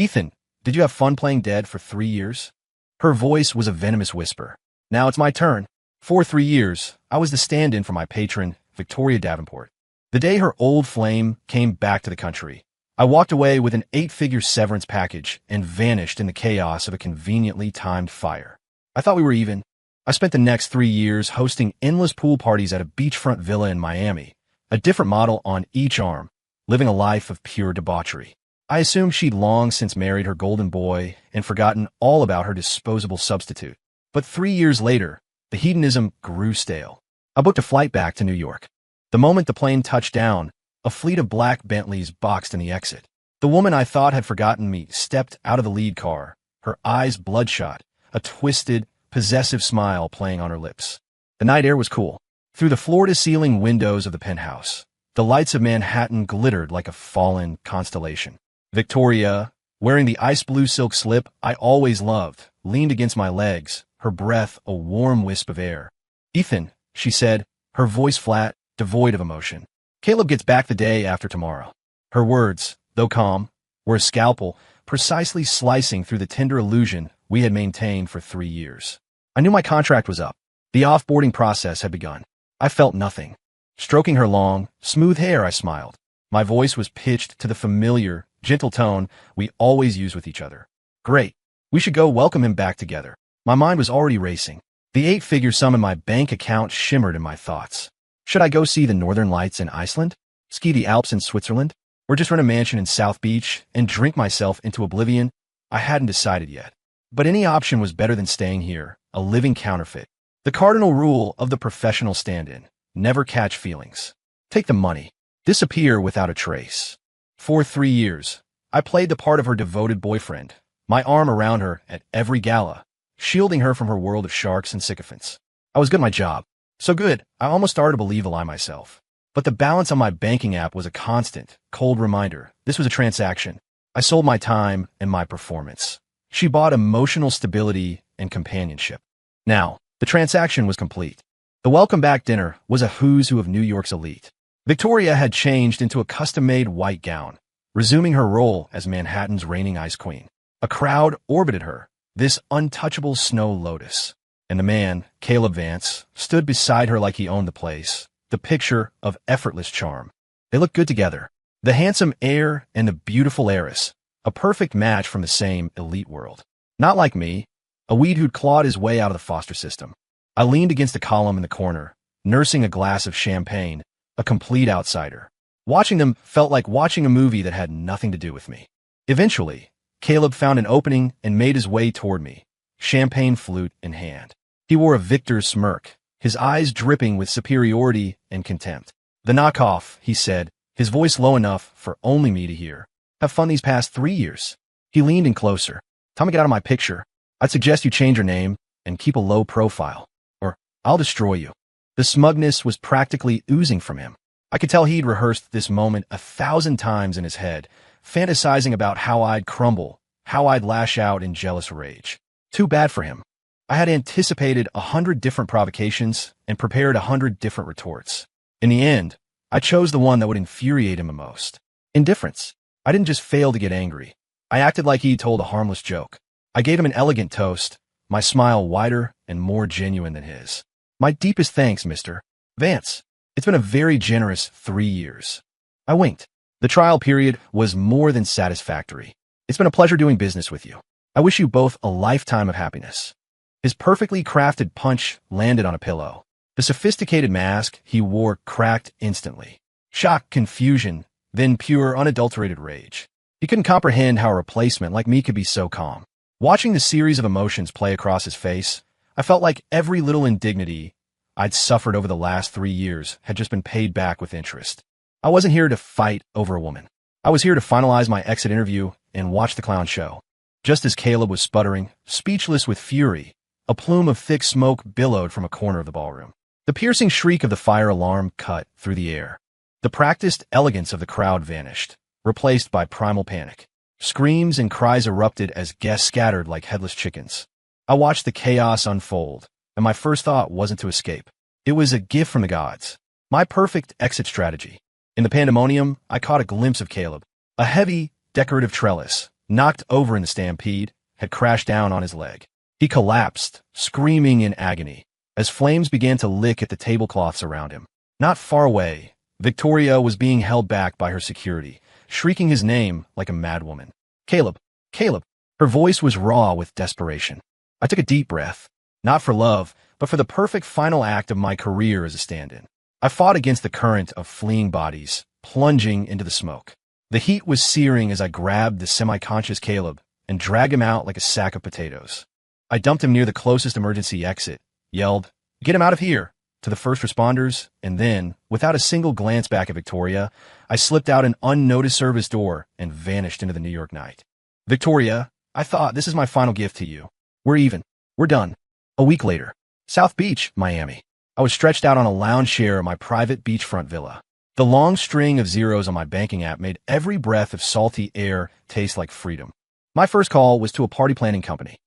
Ethan, did you have fun playing dead for 3 years? Her voice was a venomous whisper. Now it's my turn. For 3 years, I was the stand-in for my patron, Victoria Davenport. The day her old flame came back to the country, I walked away with an 8-figure severance package and vanished in the chaos of a conveniently timed fire. I thought we were even. I spent the next 3 years hosting endless pool parties at a beachfront villa in Miami, a different model on each arm, living a life of pure debauchery. I assumed she'd long since married her golden boy and forgotten all about her disposable substitute. But 3 years later, the hedonism grew stale. I booked a flight back to New York. The moment the plane touched down, a fleet of black Bentleys boxed in the exit. The woman I thought had forgotten me stepped out of the lead car, her eyes bloodshot, a twisted, possessive smile playing on her lips. The night air was cool. Through the floor-to-ceiling windows of the penthouse, the lights of Manhattan glittered like a fallen constellation. Victoria, wearing the ice-blue silk slip I always loved, leaned against my legs, her breath a warm wisp of air. "Ethan," she said, her voice flat, devoid of emotion. "Caleb gets back the day after tomorrow." Her words, though calm, were a scalpel, precisely slicing through the tender illusion we had maintained for 3 years. I knew my contract was up. The off-boarding process had begun. I felt nothing. Stroking her long, smooth hair, I smiled. My voice was pitched to the familiar, gentle tone we always use with each other. "Great. We should go welcome him back together." My mind was already racing. The 8-figure sum in my bank account shimmered in my thoughts. Should I go see the Northern Lights in Iceland? Ski the Alps in Switzerland? Or just rent a mansion in South Beach and drink myself into oblivion? I hadn't decided yet. But any option was better than staying here, a living counterfeit. The cardinal rule of the professional stand-in: never catch feelings. Take the money. Disappear without a trace. For 3 years, I played the part of her devoted boyfriend, my arm around her at every gala, shielding her from her world of sharks and sycophants. I was good at my job. So good, I almost started to believe the lie myself. But the balance on my banking app was a constant, cold reminder. This was a transaction. I sold my time and my performance. She bought emotional stability and companionship. Now, the transaction was complete. The welcome back dinner was a who's who of New York's elite. Victoria had changed into a custom-made white gown, resuming her role as Manhattan's reigning ice queen. A crowd orbited her, this untouchable snow lotus. And the man, Caleb Vance, stood beside her like he owned the place, the picture of effortless charm. They looked good together. The handsome heir and the beautiful heiress, a perfect match from the same elite world. Not like me, a weed who'd clawed his way out of the foster system. I leaned against a column in the corner, nursing a glass of champagne, a complete outsider. Watching them felt like watching a movie that had nothing to do with me. Eventually, Caleb found an opening and made his way toward me, champagne flute in hand. He wore a victor's smirk, his eyes dripping with superiority and contempt. "The knockoff," he said, his voice low enough for only me to hear. "Have fun these past 3 years." He leaned in closer. "Time to get out of my picture. I'd suggest you change your name and keep a low profile, or I'll destroy you." The smugness was practically oozing from him. I could tell he'd rehearsed this moment 1,000 times in his head, fantasizing about how I'd crumble, how I'd lash out in jealous rage. Too bad for him. I had anticipated 100 different provocations and prepared 100 different retorts. In the end, I chose the one that would infuriate him the most. Indifference. I didn't just fail to get angry. I acted like he'd told a harmless joke. I gave him an elegant toast, my smile wider and more genuine than his. "My deepest thanks, Mr. Vance. It's been a very generous 3 years." I winked. The trial period was more than satisfactory. "It's been a pleasure doing business with you. I wish you both a lifetime of happiness." His perfectly crafted punch landed on a pillow. The sophisticated mask he wore cracked instantly. Shock, confusion, then pure, unadulterated rage. He couldn't comprehend how a replacement like me could be so calm. Watching the series of emotions play across his face, I felt like every little indignity I'd suffered over the last 3 years had just been paid back with interest. I wasn't here to fight over a woman. I was here to finalize my exit interview and watch the clown show. Just as Caleb was sputtering, speechless with fury, a plume of thick smoke billowed from a corner of the ballroom. The piercing shriek of the fire alarm cut through the air. The practiced elegance of the crowd vanished, replaced by primal panic. Screams and cries erupted as guests scattered like headless chickens. I watched the chaos unfold, and my first thought wasn't to escape. It was a gift from the gods. My perfect exit strategy. In the pandemonium, I caught a glimpse of Caleb, a heavy, decorative trellis, knocked over in the stampede, had crashed down on his leg. He collapsed, screaming in agony, as flames began to lick at the tablecloths around him. Not far away, Victoria was being held back by her security, shrieking his name like a madwoman. Caleb, Caleb. Her voice was raw with desperation. I took a deep breath, not for love, but for the perfect final act of my career as a stand-in. I fought against the current of fleeing bodies, plunging into the smoke. The heat was searing as I grabbed the semi-conscious Caleb and dragged him out like a sack of potatoes. I dumped him near the closest emergency exit, yelled, "Get him out of here!" to the first responders, and then, without a single glance back at Victoria, I slipped out an unnoticed service door and vanished into the New York night. Victoria, I thought, this is my final gift to you. We're even. We're done. A week later, South Beach, Miami. I was stretched out on a lounge chair at my private beachfront villa. The long string of zeros on my banking app made every breath of salty air taste like freedom. My first call was to a party planning company.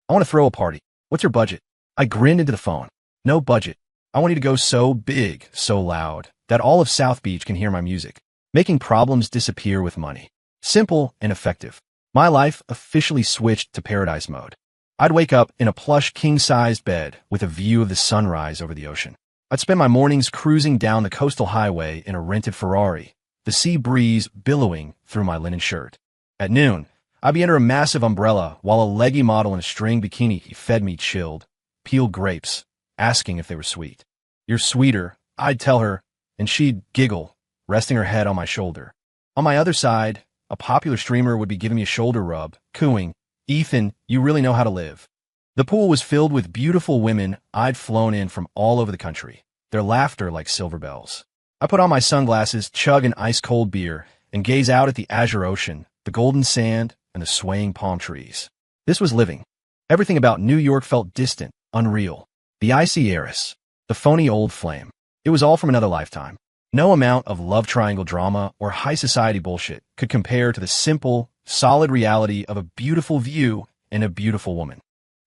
"I want to throw a party. What's your budget?" I grinned into the phone. "No budget. I want you to go so big, so loud, that all of South Beach can hear my music. Making problems disappear with money. Simple and effective." My life officially switched to paradise mode. I'd wake up in a plush king-sized bed with a view of the sunrise over the ocean. I'd spend my mornings cruising down the coastal highway in a rented Ferrari, the sea breeze billowing through my linen shirt. At noon, I'd be under a massive umbrella while a leggy model in a string bikini fed me chilled, peeled grapes, asking if they were sweet. "You're sweeter," I'd tell her, and she'd giggle, resting her head on my shoulder. On my other side, a popular streamer would be giving me a shoulder rub, cooing, "Ethan, you really know how to live." The pool was filled with beautiful women I'd flown in from all over the country, their laughter like silver bells. I put on my sunglasses, chug an ice-cold beer, and gaze out at the azure ocean, the golden sand, and the swaying palm trees. This was living. Everything about New York felt distant, unreal. The icy heiress, the phony old flame. It was all from another lifetime. No amount of love triangle drama or high society bullshit could compare to the simple, solid reality of a beautiful view and a beautiful woman.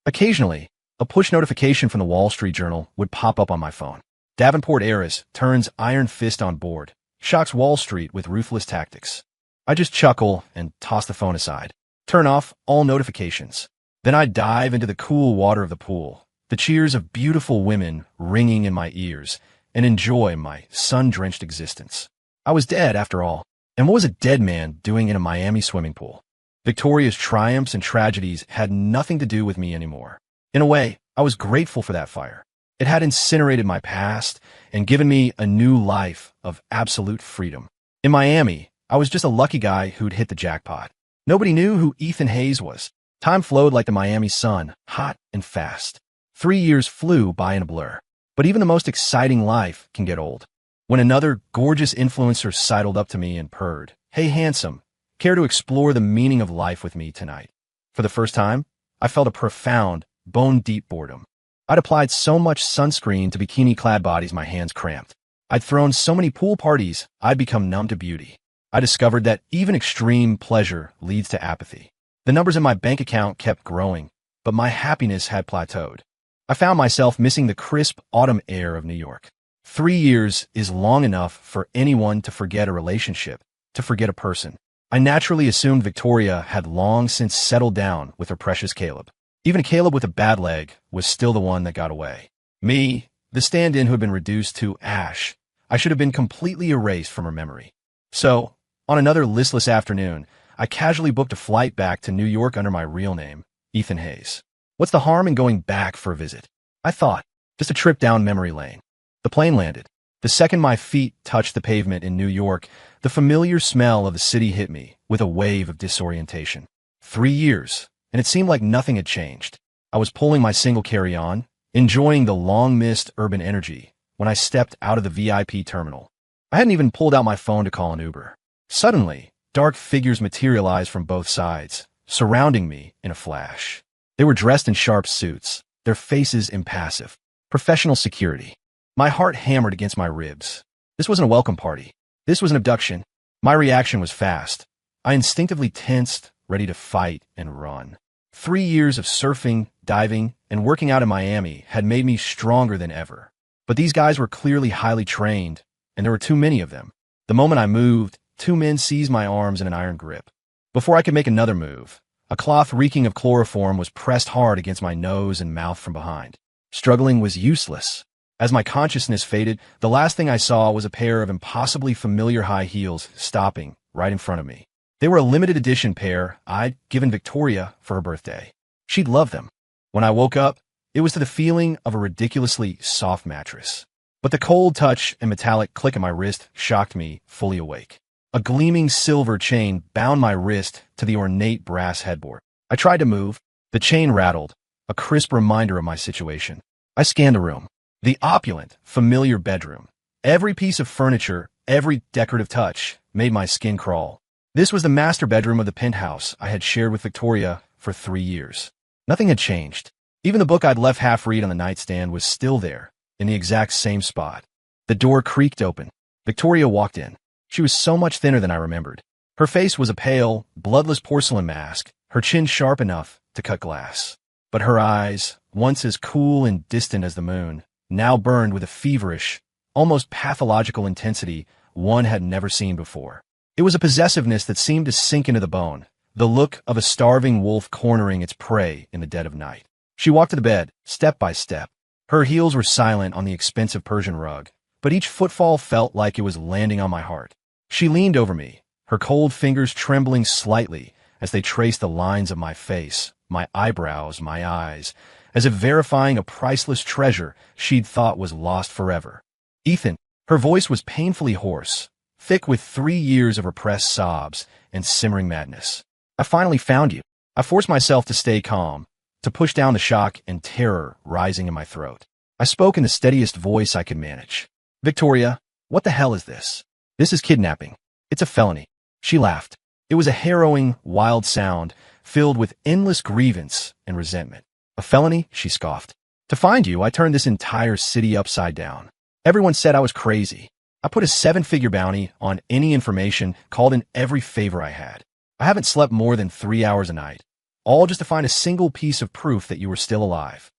Occasionally, a push notification from the Wall Street Journal would pop up on my phone. Davenport heiress turns iron fist on board, shocks Wall Street with ruthless tactics. I just chuckle and toss the phone aside. Turn off all notifications. Then I dive into the cool water of the pool, the cheers of beautiful women ringing in my ears, and enjoy my sun-drenched existence. I was dead, after all. And what was a dead man doing in a Miami swimming pool? Victoria's triumphs and tragedies had nothing to do with me anymore. In a way, I was grateful for that fire. It had incinerated my past and given me a new life of absolute freedom. In Miami, I was just a lucky guy who'd hit the jackpot. Nobody knew who Ethan Hayes was. Time flowed like the Miami sun, hot and fast. 3 years flew by in a blur. But even the most exciting life can get old. When another gorgeous influencer sidled up to me and purred, "Hey, handsome, care to explore the meaning of life with me tonight?" For the first time, I felt a profound, bone-deep boredom. I'd applied so much sunscreen to bikini-clad bodies my hands cramped. I'd thrown so many pool parties, I'd become numb to beauty. I discovered that even extreme pleasure leads to apathy. The numbers in my bank account kept growing, but my happiness had plateaued. I found myself missing the crisp autumn air of New York. 3 years is long enough for anyone to forget a relationship, to forget a person. I naturally assumed Victoria had long since settled down with her precious Caleb. Even Caleb with a bad leg was still the one that got away. Me, the stand-in who had been reduced to ash, I should have been completely erased from her memory. So, on another listless afternoon, I casually booked a flight back to New York under my real name, Ethan Hayes. What's the harm in going back for a visit? I thought, just a trip down memory lane. The plane landed. The second my feet touched the pavement in New York, the familiar smell of the city hit me with a wave of disorientation. 3 years, and it seemed like nothing had changed. I was pulling my single carry-on, enjoying the long-missed urban energy, when I stepped out of the VIP terminal. I hadn't even pulled out my phone to call an Uber. Suddenly, dark figures materialized from both sides, surrounding me in a flash. They were dressed in sharp suits, their faces impassive. Professional security. My heart hammered against my ribs. This wasn't a welcome party. This was an abduction. My reaction was fast. I instinctively tensed, ready to fight and run. 3 years of surfing, diving, and working out in Miami had made me stronger than ever. But these guys were clearly highly trained, and there were too many of them. The moment I moved, 2 men seized my arms in an iron grip. Before I could make another move, a cloth reeking of chloroform was pressed hard against my nose and mouth from behind. Struggling was useless. As my consciousness faded, the last thing I saw was a pair of impossibly familiar high heels stopping right in front of me. They were a limited edition pair I'd given Victoria for her birthday. She'd love them. When I woke up, it was to the feeling of a ridiculously soft mattress. But the cold touch and metallic click of my wrist shocked me fully awake. A gleaming silver chain bound my wrist to the ornate brass headboard. I tried to move. The chain rattled, a crisp reminder of my situation. I scanned the room. The opulent, familiar bedroom. Every piece of furniture, every decorative touch, made my skin crawl. This was the master bedroom of the penthouse I had shared with Victoria for 3 years. Nothing had changed. Even the book I'd left half-read on the nightstand was still there, in the exact same spot. The door creaked open. Victoria walked in. She was so much thinner than I remembered. Her face was a pale, bloodless porcelain mask, her chin sharp enough to cut glass. But her eyes, once as cool and distant as the moon, now burned with a feverish, almost pathological intensity one had never seen before. It was a possessiveness that seemed to sink into the bone, the look of a starving wolf cornering its prey in the dead of night. She walked to the bed, step by step. Her heels were silent on the expensive Persian rug, but each footfall felt like it was landing on my heart. She leaned over me, her cold fingers trembling slightly as they traced the lines of my face, my eyebrows, my eyes, as if verifying a priceless treasure she'd thought was lost forever. Ethan, her voice was painfully hoarse, thick with 3 years of repressed sobs and simmering madness. I finally found you. I forced myself to stay calm, to push down the shock and terror rising in my throat. I spoke in the steadiest voice I could manage. Victoria, what the hell is this? This is kidnapping. It's a felony. She laughed. It was a harrowing, wild sound, filled with endless grievance and resentment. A felony? She scoffed. To find you, I turned this entire city upside down. Everyone said I was crazy. I put a 7-figure bounty on any information, called in every favor I had. I haven't slept more than 3 hours a night, all just to find a single piece of proof that you were still alive.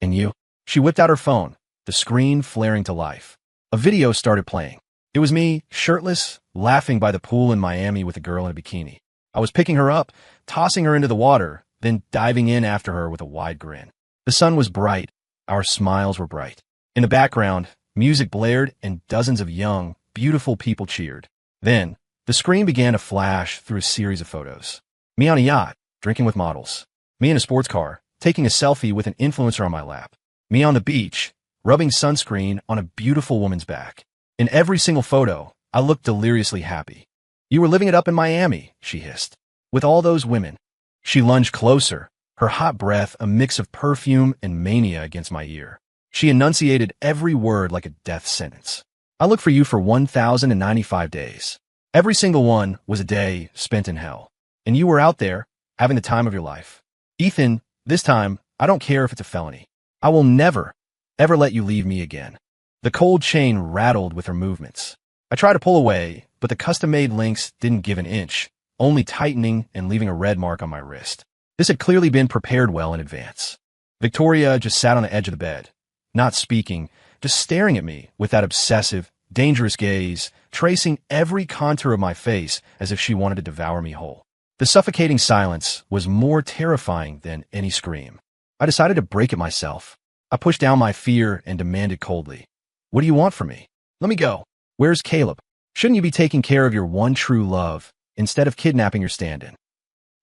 And you? She whipped out her phone, the screen flaring to life. A video started playing. It was me, shirtless, laughing by the pool in Miami with a girl in a bikini. I was picking her up, tossing her into the water, then diving in after her with a wide grin. The sun was bright. Our smiles were bright. In the background, music blared and dozens of young, beautiful people cheered. Then, the screen began to flash through a series of photos. Me on a yacht, drinking with models. Me in a sports car, taking a selfie with an influencer on my lap. Me on the beach, rubbing sunscreen on a beautiful woman's back. In every single photo, I looked deliriously happy. You were living it up in Miami, she hissed. With all those women. She lunged closer, her hot breath a mix of perfume and mania against my ear. She enunciated every word like a death sentence. I looked for you for 1,095 days. Every single one was a day spent in hell. And you were out there, having the time of your life. Ethan, this time, I don't care if it's a felony. I will never, ever let you leave me again. The cold chain rattled with her movements. I tried to pull away, but the custom-made links didn't give an inch, only tightening and leaving a red mark on my wrist. This had clearly been prepared well in advance. Victoria just sat on the edge of the bed, not speaking, just staring at me with that obsessive, dangerous gaze, tracing every contour of my face as if she wanted to devour me whole. The suffocating silence was more terrifying than any scream. I decided to break it myself. I pushed down my fear and demanded coldly, "What do you want from me? Let me go. Where's Caleb? Shouldn't you be taking care of your one true love instead of kidnapping your stand-in?"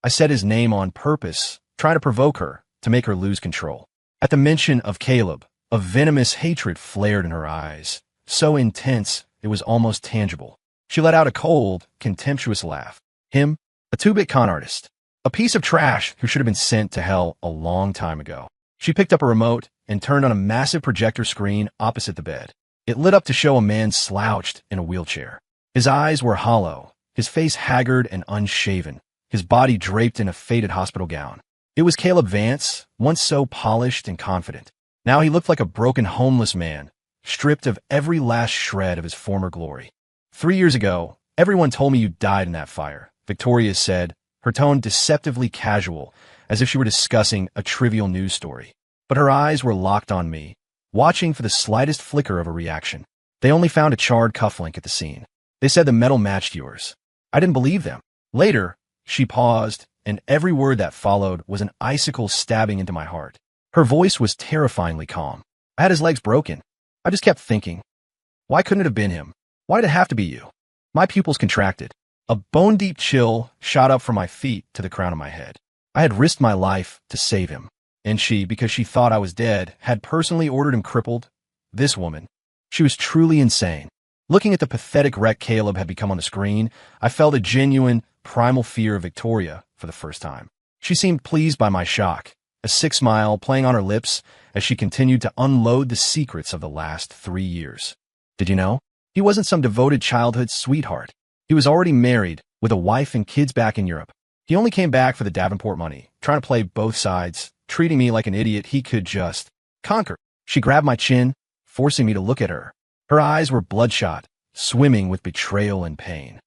I said his name on purpose, trying to provoke her, to make her lose control. At the mention of Caleb, a venomous hatred flared in her eyes, so intense it was almost tangible. She let out a cold, contemptuous laugh. Him? A two-bit con artist. A piece of trash who should have been sent to hell a long time ago. She picked up a remote and turned on a massive projector screen opposite the bed. It lit up to show a man slouched in a wheelchair. His eyes were hollow, his face haggard and unshaven, his body draped in a faded hospital gown. It was Caleb Vance, once so polished and confident. Now he looked like a broken homeless man, stripped of every last shred of his former glory. 3 years ago, everyone told me you died in that fire, Victoria said, her tone deceptively casual, as if she were discussing a trivial news story. But her eyes were locked on me, watching for the slightest flicker of a reaction. They only found a charred cufflink at the scene. They said the metal matched yours. I didn't believe them. Later, She paused, and every word that followed was an icicle stabbing into my heart. Her voice was terrifyingly calm. I had his legs broken. I just kept thinking, why couldn't it have been him? Why did it have to be you? My pupils contracted. A bone-deep chill shot up from my feet to the crown of my head. I had risked my life to save him, and she, because she thought I was dead, had personally ordered him crippled. This woman, she was truly insane. Looking at the pathetic wreck Caleb had become on the screen, I felt a genuine, primal fear of Victoria for the first time. She seemed pleased by my shock, a sick smile playing on her lips as she continued to unload the secrets of the last 3 years. Did you know? He wasn't some devoted childhood sweetheart. He was already married, with a wife and kids back in Europe. He only came back for the Davenport money, trying to play both sides, treating me like an idiot he could just conquer. She grabbed my chin, forcing me to look at her. Her eyes were bloodshot, swimming with betrayal and pain.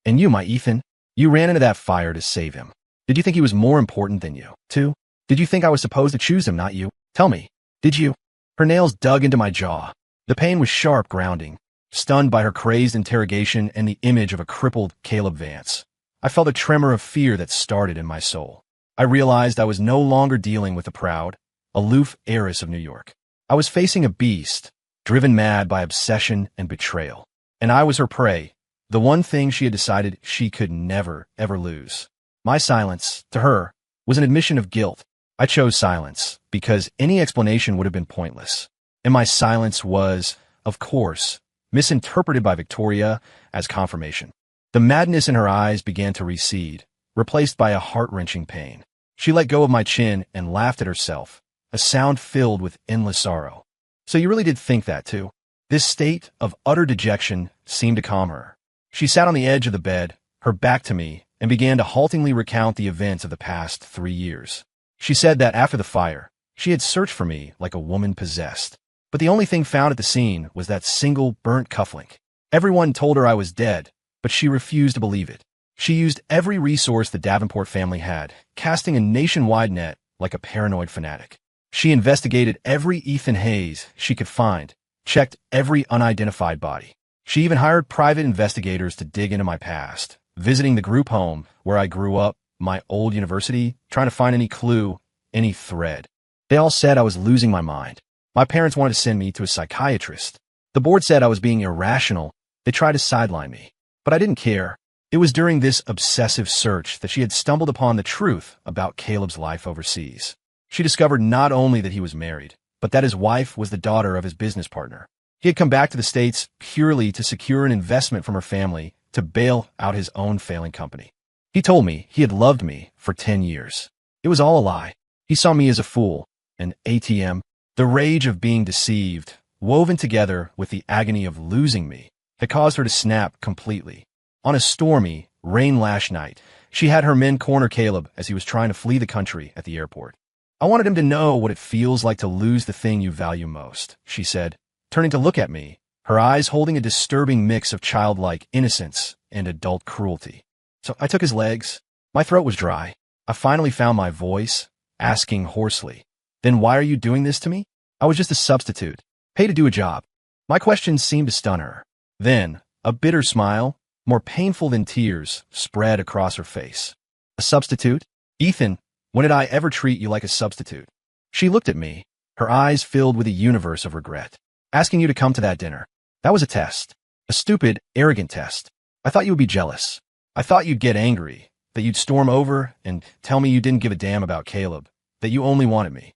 And you, my Ethan, you ran into that fire to save him. Did you think he was more important than you, too? Did you think I was supposed to choose him, not you? Tell me, did you? Her nails dug into my jaw. The pain was sharp, grounding. Stunned by her crazed interrogation and the image of a crippled Caleb Vance, I felt a tremor of fear that started in my soul. I realized I was no longer dealing with the proud, aloof heiress of New York. I was facing a beast, driven mad by obsession and betrayal. And I was her prey, the one thing she had decided she could never, ever lose. My silence, to her, was an admission of guilt. I chose silence, because any explanation would have been pointless. And my silence was, of course, misinterpreted by Victoria as confirmation. The madness in her eyes began to recede, replaced by a heart-wrenching pain. She let go of my chin and laughed at herself, a sound filled with endless sorrow. So you really did think that, too? This state of utter dejection seemed to calm her. She sat on the edge of the bed, her back to me, and began to haltingly recount the events of the past 3 years. She said that after the fire, she had searched for me like a woman possessed. But the only thing found at the scene was that single burnt cufflink. Everyone told her I was dead, but she refused to believe it. She used every resource the Davenport family had, casting a nationwide net like a paranoid fanatic. She investigated every Ethan Hayes she could find, checked every unidentified body. She even hired private investigators to dig into my past, visiting the group home where I grew up, my old university, trying to find any clue, any thread. They all said I was losing my mind. My parents wanted to send me to a psychiatrist. The board said I was being irrational. They tried to sideline me. But I didn't care. It was during this obsessive search that she had stumbled upon the truth about Caleb's life overseas. She discovered not only that he was married, but that his wife was the daughter of his business partner. He had come back to the States purely to secure an investment from her family to bail out his own failing company. He told me he had loved me for 10 years. It was all a lie. He saw me as a fool, an ATM. The rage of being deceived, woven together with the agony of losing me, had caused her to snap completely. On a stormy, rain-lashed night, she had her men corner Caleb as he was trying to flee the country at the airport. I wanted him to know what it feels like to lose the thing you value most, she said, turning to look at me, her eyes holding a disturbing mix of childlike innocence and adult cruelty. So I took his legs. My throat was dry. I finally found my voice, asking hoarsely, "Then why are you doing this to me?" I was just a substitute, paid to do a job. My questions seemed to stun her. Then, a bitter smile, more painful than tears, spread across her face. A substitute? Ethan, when did I ever treat you like a substitute? She looked at me, her eyes filled with a universe of regret. Asking you to come to that dinner. That was a test. A stupid, arrogant test. I thought you would be jealous. I thought you'd get angry, that you'd storm over and tell me you didn't give a damn about Caleb, that you only wanted me.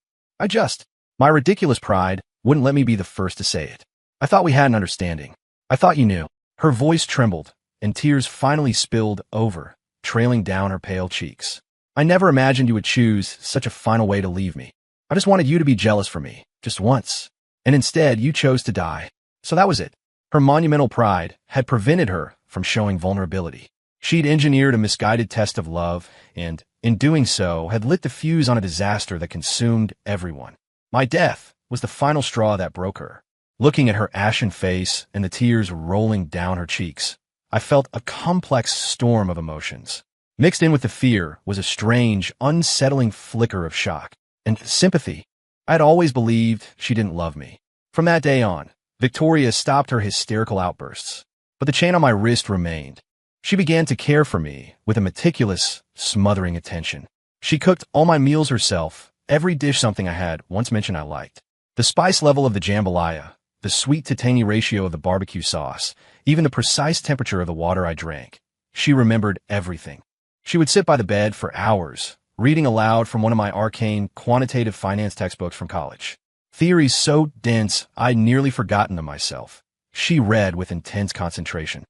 My ridiculous pride wouldn't let me be the first to say it. I thought we had an understanding. I thought you knew. Her voice trembled, and tears finally spilled over, trailing down her pale cheeks. I never imagined you would choose such a final way to leave me. I just wanted you to be jealous for me, just once. And instead, you chose to die. So that was it. Her monumental pride had prevented her from showing vulnerability. She'd engineered a misguided test of love, and, in doing so, had lit the fuse on a disaster that consumed everyone. My death was the final straw that broke her. Looking at her ashen face and the tears rolling down her cheeks, I felt a complex storm of emotions. Mixed in with the fear was a strange, unsettling flicker of shock and sympathy. I had always believed she didn't love me. From that day on, Victoria stopped her hysterical outbursts, but the chain on my wrist remained. She began to care for me with a meticulous, smothering attention. She cooked all my meals herself, every dish something I had once mentioned I liked. The spice level of the jambalaya, the sweet to tangy ratio of the barbecue sauce, even the precise temperature of the water I drank. She remembered everything. She would sit by the bed for hours, reading aloud from one of my arcane quantitative finance textbooks from college. Theories so dense I'd nearly forgotten them myself. She read with intense concentration.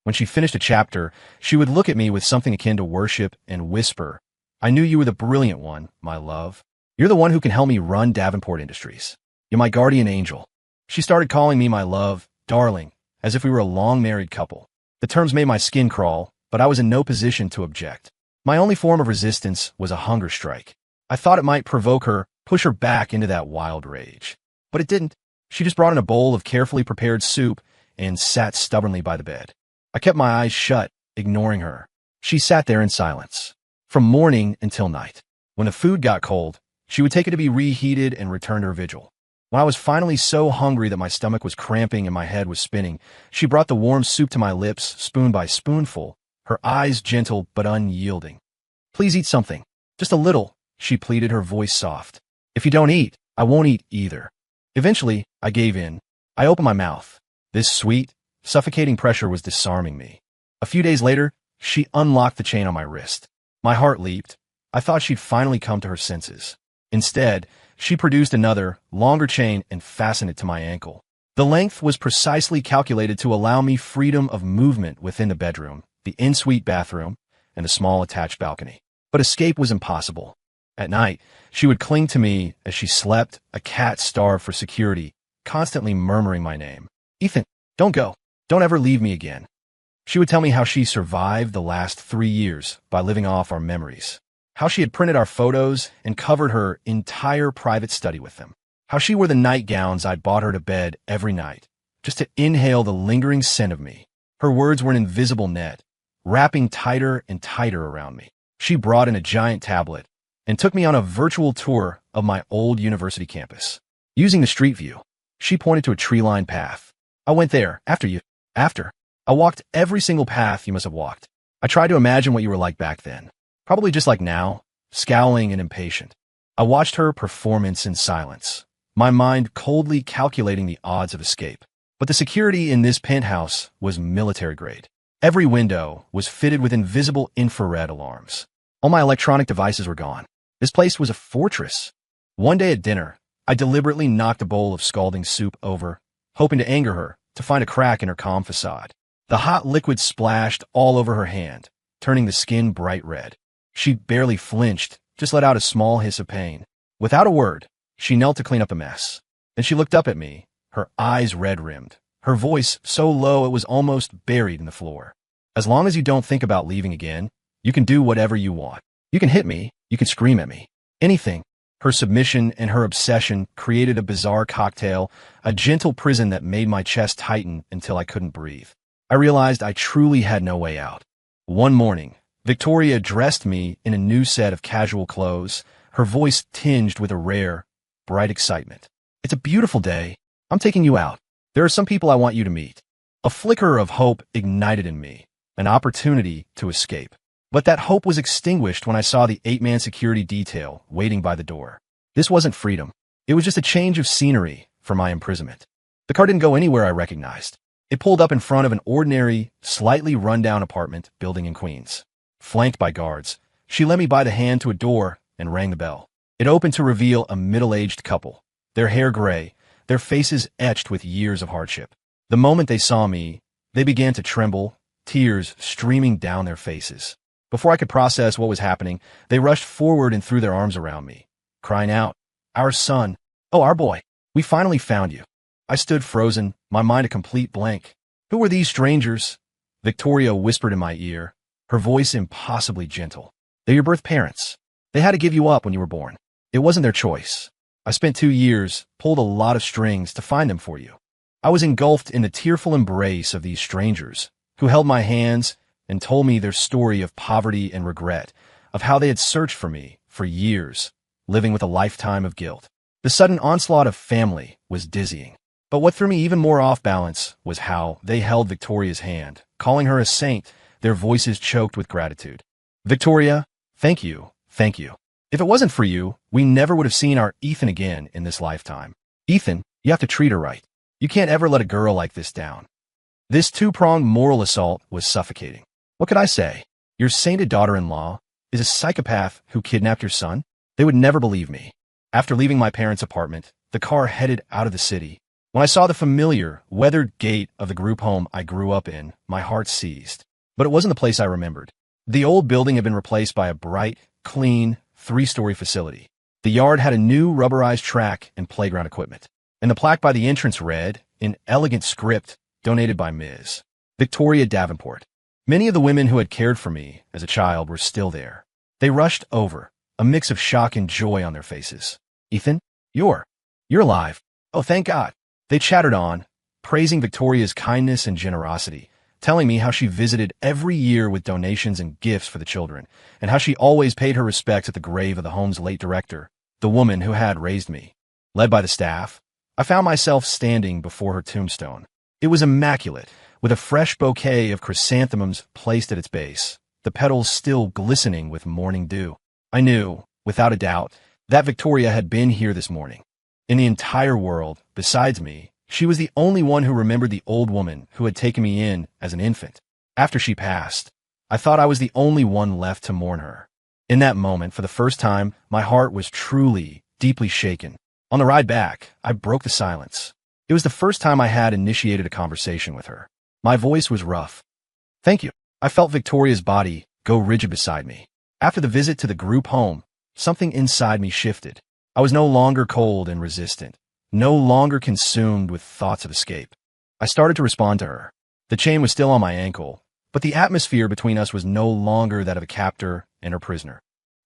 When she finished a chapter, she would look at me with something akin to worship and whisper, "I knew you were the brilliant one, my love. You're the one who can help me run Davenport Industries. You're my guardian angel." She started calling me my love, darling, as if we were a long-married couple. The terms made my skin crawl, but I was in no position to object. My only form of resistance was a hunger strike. I thought it might provoke her, push her back into that wild rage. But it didn't. She just brought in a bowl of carefully prepared soup and sat stubbornly by the bed. I kept my eyes shut, ignoring her. She sat there in silence, from morning until night. When the food got cold, she would take it to be reheated and return to her vigil. When I was finally so hungry that my stomach was cramping and my head was spinning, she brought the warm soup to my lips, spoon by spoonful, her eyes gentle but unyielding. "Please eat something. Just a little," she pleaded, her voice soft. "If you don't eat, I won't eat either." Eventually, I gave in. I opened my mouth. This sweet, suffocating pressure was disarming me. A few days later, she unlocked the chain on my wrist. My heart leaped. I thought she'd finally come to her senses. Instead, she produced another, longer chain and fastened it to my ankle. The length was precisely calculated to allow me freedom of movement within the bedroom, the en-suite bathroom, and the small attached balcony. But escape was impossible. At night, she would cling to me as she slept, a cat starved for security, constantly murmuring my name. "Ethan, don't go. Don't ever leave me again." She would tell me how she survived the last 3 years by living off our memories, how she had printed our photos and covered her entire private study with them, how she wore the nightgowns I'd bought her to bed every night, just to inhale the lingering scent of me. Her words were an invisible net, wrapping tighter and tighter around me. She brought in a giant tablet and took me on a virtual tour of my old university campus. Using the street view, she pointed to a tree-lined path. "I went there, after you." After. I walked every single path you must have walked. I tried to imagine what you were like back then. Probably just like now, scowling and impatient. I watched her performance in silence, my mind coldly calculating the odds of escape. But the security in this penthouse was military grade. Every window was fitted with invisible infrared alarms. All my electronic devices were gone. This place was a fortress. One day at dinner, I deliberately knocked a bowl of scalding soup over, hoping to anger her, to find a crack in her calm facade. The hot liquid splashed all over her hand, turning the skin bright red. She barely flinched, just let out a small hiss of pain. Without a word, she knelt to clean up the mess. Then she looked up at me, her eyes red-rimmed, her voice so low it was almost buried in the floor. "As long as you don't think about leaving again, you can do whatever you want. You can hit me, you can scream at me. Anything." Her submission and her obsession created a bizarre cocktail, a gentle prison that made my chest tighten until I couldn't breathe. I realized I truly had no way out. One morning, Victoria dressed me in a new set of casual clothes, her voice tinged with a rare, bright excitement. "It's a beautiful day. I'm taking you out. There are some people I want you to meet." A flicker of hope ignited in me, an opportunity to escape. But that hope was extinguished when I saw the 8-man security detail waiting by the door. This wasn't freedom. It was just a change of scenery for my imprisonment. The car didn't go anywhere I recognized. It pulled up in front of an ordinary, slightly run-down apartment building in Queens. Flanked by guards, she led me by the hand to a door and rang the bell. It opened to reveal a middle-aged couple, their hair gray, their faces etched with years of hardship. The moment they saw me, they began to tremble, tears streaming down their faces. Before I could process what was happening, they rushed forward and threw their arms around me, crying out, "Our son! Oh, our boy! We finally found you." I stood frozen, my mind a complete blank. "Who were these strangers?" Victoria whispered in my ear, her voice impossibly gentle. "They're your birth parents. They had to give you up when you were born. It wasn't their choice. I spent 2 years, pulled a lot of strings to find them for you." I was engulfed in the tearful embrace of these strangers, who held my hands and told me their story of poverty and regret, of how they had searched for me for years, living with a lifetime of guilt. The sudden onslaught of family was dizzying. But what threw me even more off balance was how they held Victoria's hand, calling her a saint, their voices choked with gratitude. Victoria, thank you, thank you. If it wasn't for you, we never would have seen our Ethan again in this lifetime. Ethan, you have to treat her right. You can't ever let a girl like this down. This two-pronged moral assault was suffocating. What could I say? Your sainted daughter-in-law is a psychopath who kidnapped your son? They would never believe me. After leaving my parents' apartment, the car headed out of the city. When I saw the familiar, weathered gate of the group home I grew up in, my heart seized. But it wasn't the place I remembered. The old building had been replaced by a bright, clean, three-story facility. The yard had a new rubberized track and playground equipment. And the plaque by the entrance read, in elegant script, donated by Ms. Victoria Davenport. Many of the women who had cared for me as a child were still there. They rushed over, a mix of shock and joy on their faces. Ethan, you're alive. Oh, thank God. They chattered on, praising Victoria's kindness and generosity, telling me how she visited every year with donations and gifts for the children, and how she always paid her respects at the grave of the home's late director, the woman who had raised me. Led by the staff, I found myself standing before her tombstone. It was immaculate, with a fresh bouquet of chrysanthemums placed at its base, the petals still glistening with morning dew. I knew, without a doubt, that Victoria had been here this morning. In the entire world, besides me, she was the only one who remembered the old woman who had taken me in as an infant. After she passed, I thought I was the only one left to mourn her. In that moment, for the first time, my heart was truly, deeply shaken. On the ride back, I broke the silence. It was the first time I had initiated a conversation with her. My voice was rough. Thank you. I felt Victoria's body go rigid beside me. After the visit to the group home, something inside me shifted. I was no longer cold and resistant, no longer consumed with thoughts of escape. I started to respond to her. The chain was still on my ankle, but the atmosphere between us was no longer that of a captor and her prisoner.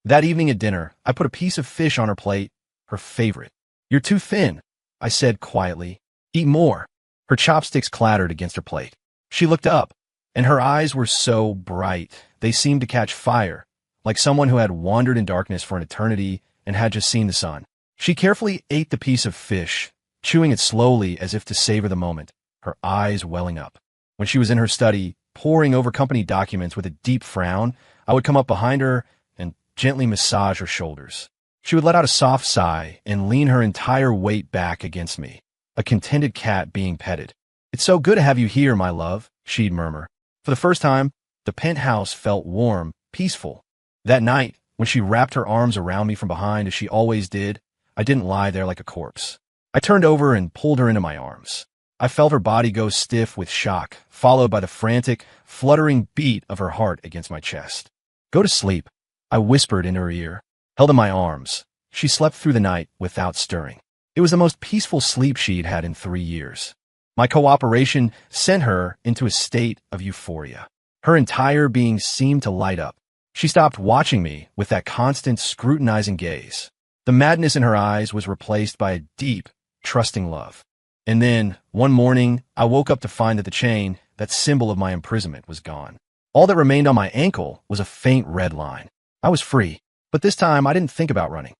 That evening at dinner, I put a piece of fish on her plate, her favorite. You're too thin, I said quietly. Eat more. Her chopsticks clattered against her plate. She looked up, and her eyes were so bright, they seemed to catch fire, like someone who had wandered in darkness for an eternity and had just seen the sun. She carefully ate the piece of fish, chewing it slowly as if to savor the moment, her eyes welling up. When she was in her study, poring over company documents with a deep frown, I would come up behind her and gently massage her shoulders. She would let out a soft sigh and lean her entire weight back against me, a contented cat being petted. It's so good to have you here, my love, she'd murmur. For the first time, the penthouse felt warm, peaceful. That night, when she wrapped her arms around me from behind as she always did, I didn't lie there like a corpse. I turned over and pulled her into my arms. I felt her body go stiff with shock, followed by the frantic, fluttering beat of her heart against my chest. Go to sleep, I whispered in her ear. Held in my arms, she slept through the night without stirring. It was the most peaceful sleep she'd had in 3 years. My cooperation sent her into a state of euphoria. Her entire being seemed to light up. She stopped watching me with that constant, scrutinizing gaze. The madness in her eyes was replaced by a deep, trusting love. And then, one morning, I woke up to find that the chain, that symbol of my imprisonment, was gone. All that remained on my ankle was a faint red line. I was free, but this time I didn't think about running.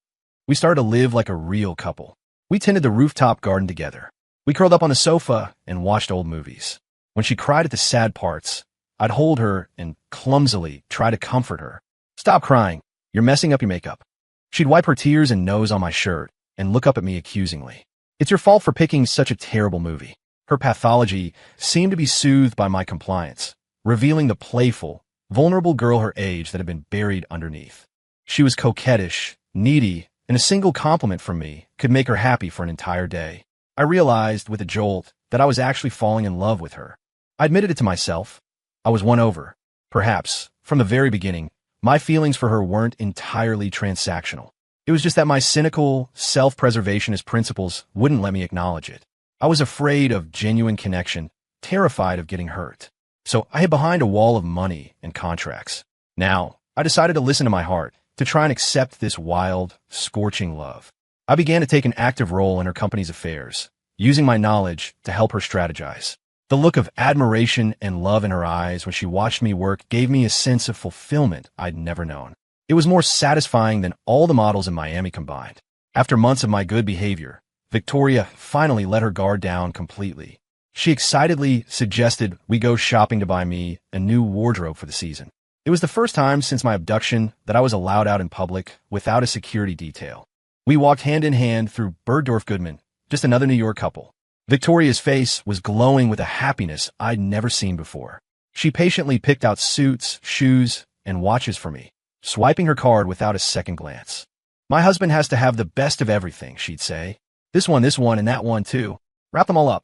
We started to live like a real couple. We tended the rooftop garden together. We curled up on the sofa and watched old movies. When she cried at the sad parts, I'd hold her and clumsily try to comfort her. Stop crying. You're messing up your makeup. She'd wipe her tears and nose on my shirt and look up at me accusingly. It's your fault for picking such a terrible movie. Her pathology seemed to be soothed by my compliance, revealing the playful, vulnerable girl her age that had been buried underneath. She was coquettish, needy, and a single compliment from me could make her happy for an entire day. I realized with a jolt that I was actually falling in love with her. I admitted it to myself. I was won over. Perhaps, from the very beginning, my feelings for her weren't entirely transactional. It was just that my cynical, self-preservationist principles wouldn't let me acknowledge it. I was afraid of genuine connection, terrified of getting hurt. So I hid behind a wall of money and contracts. Now, I decided to listen to my heart, to try and accept this wild, scorching love. I began to take an active role in her company's affairs, using my knowledge to help her strategize. The look of admiration and love in her eyes when she watched me work gave me a sense of fulfillment I'd never known. It was more satisfying than all the models in Miami combined. After months of my good behavior, Victoria finally let her guard down completely. She excitedly suggested we go shopping to buy me a new wardrobe for the season. It was the first time since my abduction that I was allowed out in public without a security detail. We walked hand in hand through Bergdorf Goodman, just another New York couple. Victoria's face was glowing with a happiness I'd never seen before. She patiently picked out suits, shoes, and watches for me, swiping her card without a second glance. My husband has to have the best of everything, she'd say. This one, and that one too. Wrap them all up.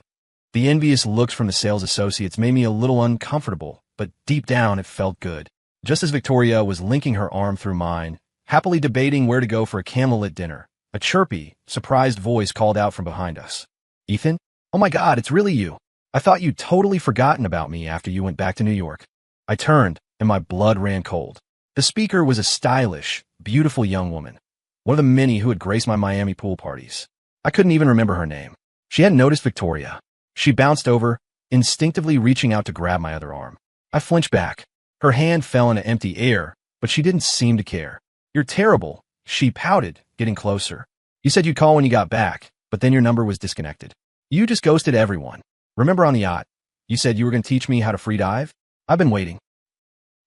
The envious looks from the sales associates made me a little uncomfortable, but deep down it felt good. Just as Victoria was linking her arm through mine, happily debating where to go for a candlelit dinner, a chirpy, surprised voice called out from behind us. Ethan? Oh my God, it's really you. I thought you'd totally forgotten about me after you went back to New York. I turned, and my blood ran cold. The speaker was a stylish, beautiful young woman, one of the many who had graced my Miami pool parties. I couldn't even remember her name. She hadn't noticed Victoria. She bounced over, instinctively reaching out to grab my other arm. I flinched back. Her hand fell into empty air, but she didn't seem to care. You're terrible, she pouted, getting closer. You said you'd call when you got back, but then your number was disconnected. You just ghosted everyone. Remember on the yacht, you said you were going to teach me how to free dive? I've been waiting.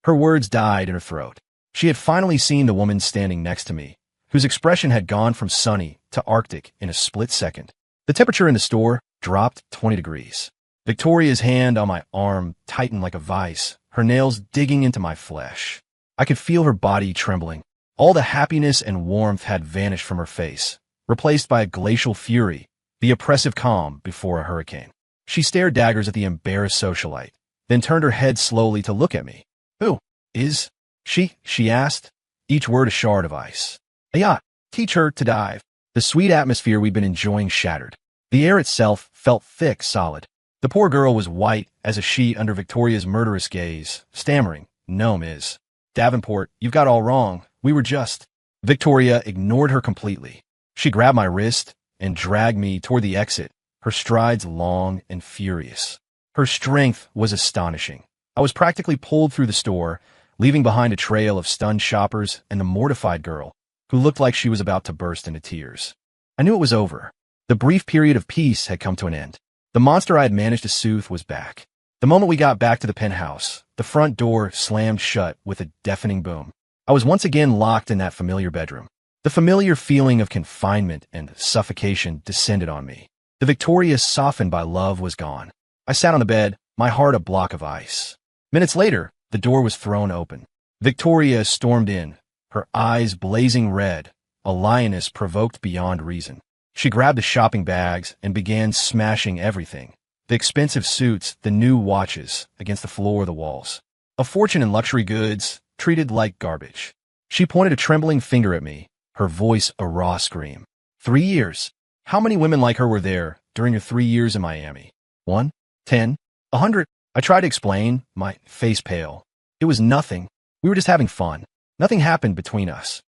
Her words died in her throat. She had finally seen the woman standing next to me, whose expression had gone from sunny to Arctic in a split second. The temperature in the store dropped 20 degrees. Victoria's hand on my arm tightened like a vice, her nails digging into my flesh. I could feel her body trembling. All the happiness and warmth had vanished from her face, replaced by a glacial fury, the oppressive calm before a hurricane. She stared daggers at the embarrassed socialite, then turned her head slowly to look at me. Who is she? She asked, each word a shard of ice. A yacht. Teach her to dive. The sweet atmosphere we'd been enjoying shattered. The air itself felt thick, solid. The poor girl was white as a sheet under Victoria's murderous gaze, stammering, "No, Ms. Davenport, you've got all wrong. We were just—" Victoria ignored her completely. She grabbed my wrist and dragged me toward the exit, her strides long and furious. Her strength was astonishing. I was practically pulled through the store, leaving behind a trail of stunned shoppers and the mortified girl, who looked like she was about to burst into tears. I knew it was over. The brief period of peace had come to an end. The monster I had managed to soothe was back. The moment we got back to the penthouse, the front door slammed shut with a deafening boom. I was once again locked in that familiar bedroom. The familiar feeling of confinement and suffocation descended on me. The Victoria softened by love was gone. I sat on the bed, my heart a block of ice. Minutes later, the door was thrown open. Victoria stormed in, her eyes blazing red, a lioness provoked beyond reason. She grabbed the shopping bags and began smashing everything. The expensive suits, the new watches, against the floor of the walls. A fortune in luxury goods, treated like garbage. She pointed a trembling finger at me, her voice a raw scream. 3 years. How many women like her were there during your 3 years in Miami? 1? 10? 100? I tried to explain, my face pale. It was nothing. We were just having fun. Nothing happened between us.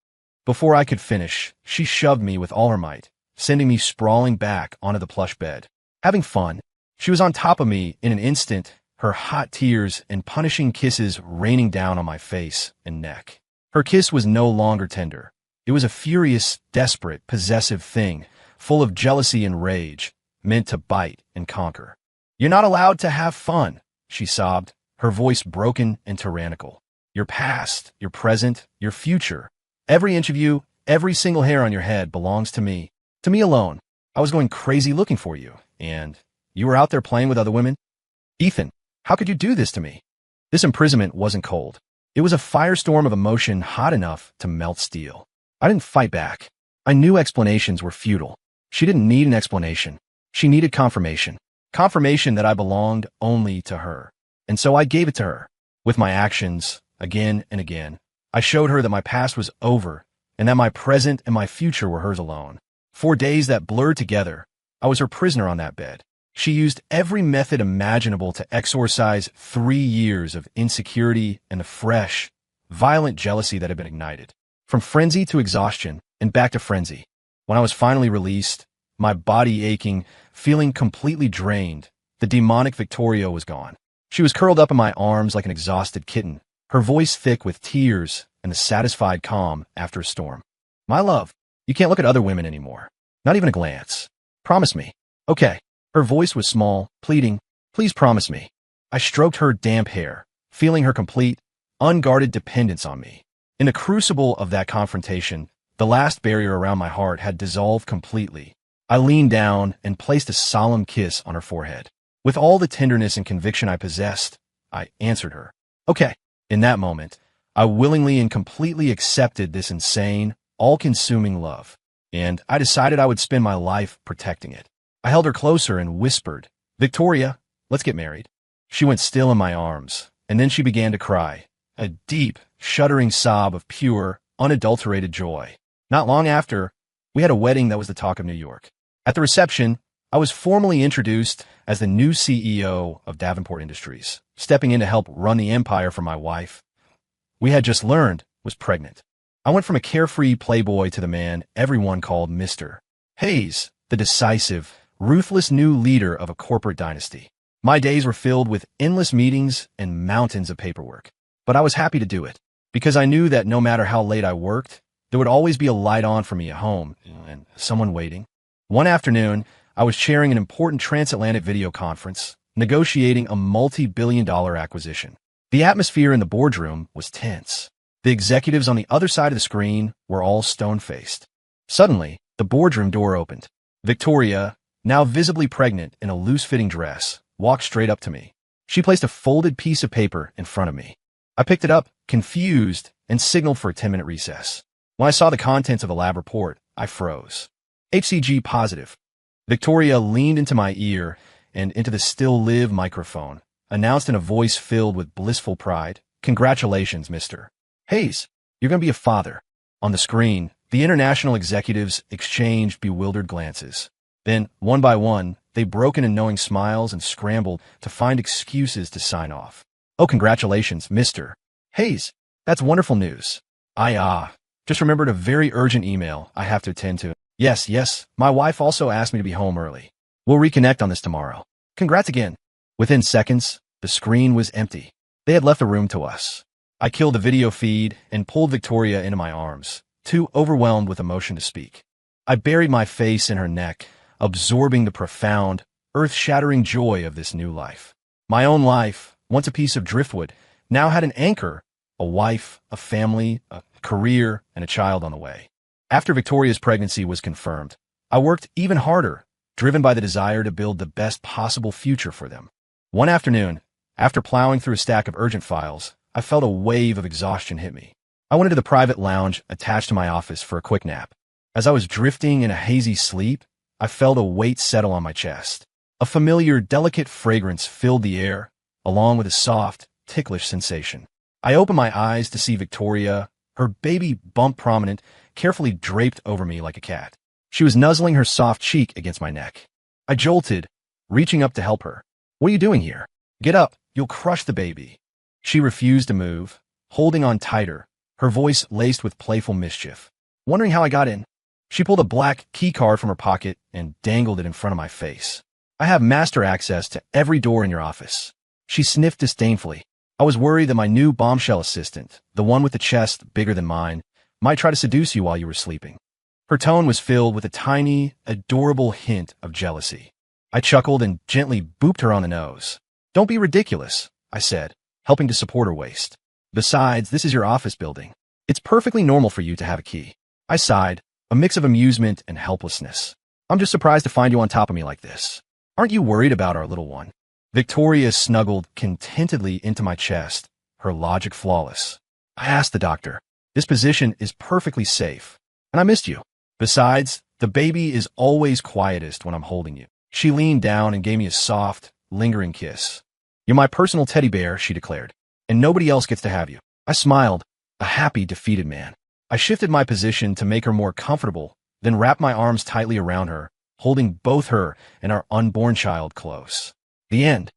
Before I could finish, she shoved me with all her might, sending me sprawling back onto the plush bed. Having fun. She was on top of me in an instant, her hot tears and punishing kisses raining down on my face and neck. Her kiss was no longer tender. It was a furious, desperate, possessive thing, full of jealousy and rage, meant to bite and conquer. You're not allowed to have fun, she sobbed, her voice broken and tyrannical. Your past, your present, your future. Every inch of you, every single hair on your head belongs to me. To me alone. I was going crazy looking for you, and you were out there playing with other women? Ethan, how could you do this to me? This imprisonment wasn't cold. It was a firestorm of emotion hot enough to melt steel. I didn't fight back. I knew explanations were futile. She didn't need an explanation. She needed confirmation. Confirmation that I belonged only to her. And so I gave it to her. With my actions, again and again, I showed her that my past was over and that my present and my future were hers alone. 4 days that blurred together, I was her prisoner on that bed. She used every method imaginable to exorcise 3 years of insecurity and the fresh, violent jealousy that had been ignited. From frenzy to exhaustion and back to frenzy. When I was finally released, my body aching, feeling completely drained, the demonic Victoria was gone. She was curled up in my arms like an exhausted kitten, her voice thick with tears and the satisfied calm after a storm. My love, you can't look at other women anymore. Not even a glance. Promise me. Okay. Her voice was small, pleading. Please promise me. I stroked her damp hair, feeling her complete, unguarded dependence on me. In the crucible of that confrontation, the last barrier around my heart had dissolved completely. I leaned down and placed a solemn kiss on her forehead. With all the tenderness and conviction I possessed, I answered her. Okay. In that moment, I willingly and completely accepted this insane, all-consuming love, and I decided I would spend my life protecting it. I held her closer and whispered, Victoria, let's get married. She went still in my arms, and then she began to cry, a deep, shuddering sob of pure, unadulterated joy. Not long after, we had a wedding that was the talk of New York. At the reception, I was formally introduced as the new CEO of Davenport Industries, stepping in to help run the empire for my wife. We had just learned was pregnant. I went from a carefree playboy to the man everyone called Mr. Hayes, the decisive, ruthless new leader of a corporate dynasty. My days were filled with endless meetings and mountains of paperwork. But I was happy to do it, because I knew that no matter how late I worked, there would always be a light on for me at home and someone waiting. One afternoon, I was chairing an important transatlantic video conference, negotiating a multi-billion-dollar acquisition. The atmosphere in the boardroom was tense. The executives on the other side of the screen were all stone-faced. Suddenly, the boardroom door opened. Victoria, now visibly pregnant in a loose-fitting dress, walked straight up to me. She placed a folded piece of paper in front of me. I picked it up, confused, and signaled for a 10-minute recess. When I saw the contents of the lab report, I froze. HCG positive. Victoria leaned into my ear and into the still live microphone, announced in a voice filled with blissful pride, Congratulations, Mr. Hayes. You're going to be a father. On the screen, the international executives exchanged bewildered glances. Then, one by one, they broke into knowing smiles and scrambled to find excuses to sign off. Oh, congratulations, Mr. Hayes. That's wonderful news. Just remembered a very urgent email I have to attend to. Yes, my wife also asked me to be home early. We'll reconnect on this tomorrow. Congrats again. Within seconds, the screen was empty. They had left the room to us. I killed the video feed and pulled Victoria into my arms, too overwhelmed with emotion to speak. I buried my face in her neck, absorbing the profound, earth-shattering joy of this new life. My own life, once a piece of driftwood, now had an anchor, a wife, a family, a career, and a child on the way. After Victoria's pregnancy was confirmed, I worked even harder, driven by the desire to build the best possible future for them. One afternoon, after plowing through a stack of urgent files, I felt a wave of exhaustion hit me. I went into the private lounge attached to my office for a quick nap. As I was drifting in a hazy sleep, I felt a weight settle on my chest. A familiar, delicate fragrance filled the air, along with a soft, ticklish sensation. I opened my eyes to see Victoria, her baby bump prominent, carefully draped over me like a cat. She was nuzzling her soft cheek against my neck. I jolted, reaching up to help her. What are you doing here? Get up, you'll crush the baby. She refused to move, holding on tighter, her voice laced with playful mischief. Wondering how I got in? She pulled a black key card from her pocket and dangled it in front of my face. I have master access to every door in your office. She sniffed disdainfully. I was worried that my new bombshell assistant, the one with the chest bigger than mine, might try to seduce you while you were sleeping. Her tone was filled with a tiny, adorable hint of jealousy. I chuckled and gently booped her on the nose. Don't be ridiculous, I said, helping to support her waist. Besides, this is your office building. It's perfectly normal for you to have a key. I sighed, a mix of amusement and helplessness. I'm just surprised to find you on top of me like this. Aren't you worried about our little one? Victoria snuggled contentedly into my chest, her logic flawless. I asked the doctor. This position is perfectly safe, and I missed you. Besides, the baby is always quietest when I'm holding you. She leaned down and gave me a soft, lingering kiss. You're my personal teddy bear, she declared, and nobody else gets to have you. I smiled, a happy, defeated man. I shifted my position to make her more comfortable, then wrapped my arms tightly around her, holding both her and our unborn child close. The end.